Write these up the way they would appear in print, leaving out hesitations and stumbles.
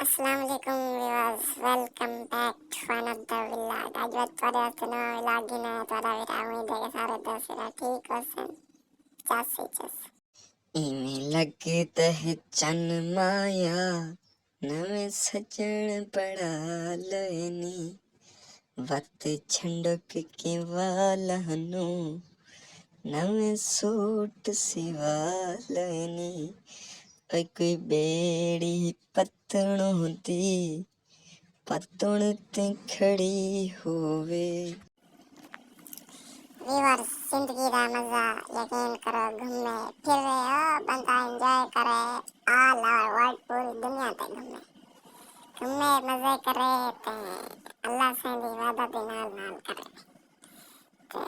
Assalamualaikum viewers, welcome back to another vlog। आज बात थोड़े वास्ते नवा vlog ही ना थोड़ा मेरा उम्मीद है कि सारे दोस्त मेरा ठीक हो सन चस इवें लगदा है चन माया नवें सजन बड़ा लेनी वत छंडक के वालहनु नवें सूट सिवा लेनी ओए कोई बेड़ी पतणों दी पतण ते खड़ी होवे। व्यूअर्स जिंदगी का मजा यकीन करो घूमे फिरे हो बंदा एंजॉय करे ऑल ओवर वर्ल्ड पूरी दुनिया पे घूमे मजे करे ते अल्लाह से भी इबादत नाल नाल करे ते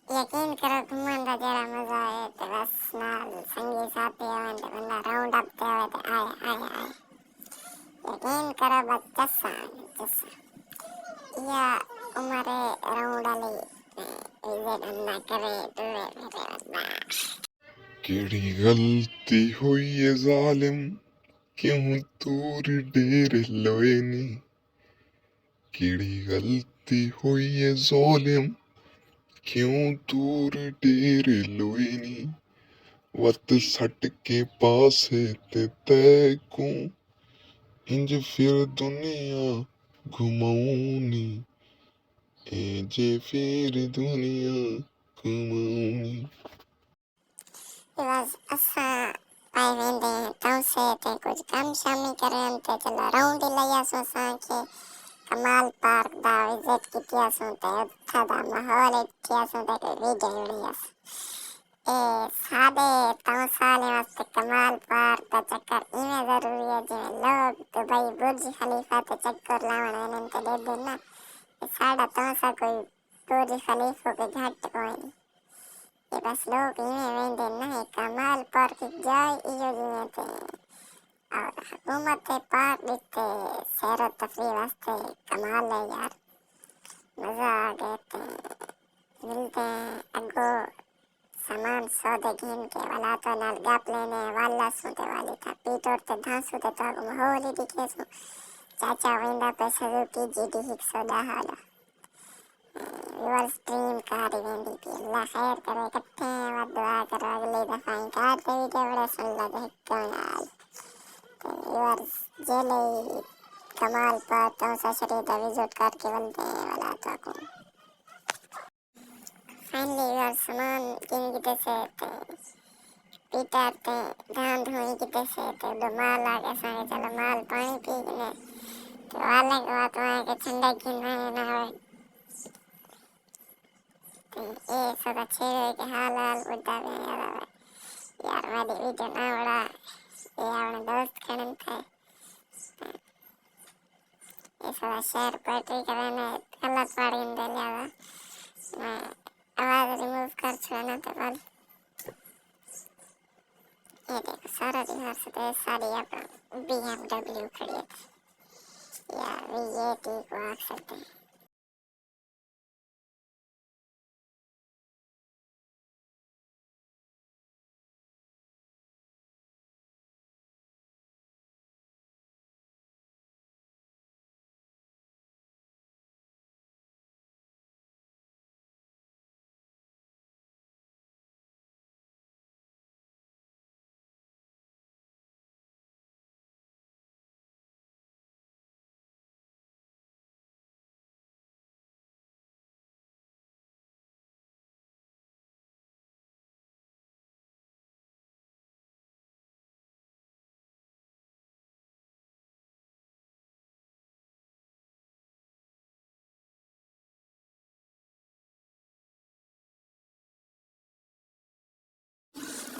यकीन करो घूमन का जरा मजा है ते बस नाल संगी साथी होवन ते बंदा राउंड अप ते होवे ते आए आए आए यकीन करो बस चस्सा या उमरे राउंड वाली इज्जत ना करे टूरे मेरे बंदा। केड़ी गलती हुई है जालिम क्यों तूर डेर लोए नी। केड़ी गलती हुई है जालिम क्यों तूर डेर लोए नी। वत सट के पासे ते तय को इंज फिर दुनिया घुमाऊनी ए जे फिर दुनिया घुमाऊनी। बस असा पाए वेंदे तव से ते कुछ काम शामी करे ते चलो राउंड ही लिया सो के कमाल पार्क दा विजिट किया सो ते उथा दा माहौल किया सो ते कोई वीडियो लिया ए सादे तव साले वास्ते कमाल पार्क दा चक्कर इमे जरूरी है जिवें लोग दुबई बुर्ज खलीफा ते चक्कर लावण वेंदे ते दे देना साडा तव सा कोई बुर्ज खलीफा के घाट कोई नहीं ये बस लोग इवें वेंदे ना कमाल पार्क जाय इयो जिवें ते और हुकूमत पार्क दिते सैर तफरीह वास्ते कमाल है यार मजा आ गए थे मिलते हैं अगो सामान सौदे घिन के वाला तो नाल गप लेने वाला सुते वाली था पीटोर ते धांसू ते तो माहौल ही दिखे सो चाचा वेंदा पे सुजुकी जीडी 110 वाला व्यूअर स्ट्रीम कार वेंदी थी अल्लाह खैर करे इकट्ठे व दुआ करो अगली दफा कार ते वीडियो बड़े सुन लगे कमाल तो व्यूअर जेले कमाल पर तो सशरी दा विजिट करके बोलते हैं वाला तो को फाइनली व्यूअर सामान किन किते से पीटर ते धान धोई किते से तो दो माल आ गए संगे चलो माल पानी पी ने तो वाले को बात वहाँ के ठंडा गिन ना ये सदा छेड़े के हाल बुढ़ा भी यार वाली वीडियो ना बड़ा ये अपने दोस्त खड़न थे ये सदा शेयर पोएट्री करने गलत पड़ी इन दे लिया मैं आवाज रिमूव कर छुना तो बोल ये देखो सारा दिन से तो सारी अपना BMW खड़ी है यार ये ठीक वो आख सकते हैं।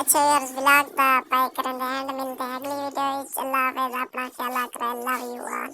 अच्छा यार व्लॉग दा पाए करन एंड मिलते हैं अगली वीडियो अल्लाह हाफिज अपना ख्याल रखना लव यू ऑल।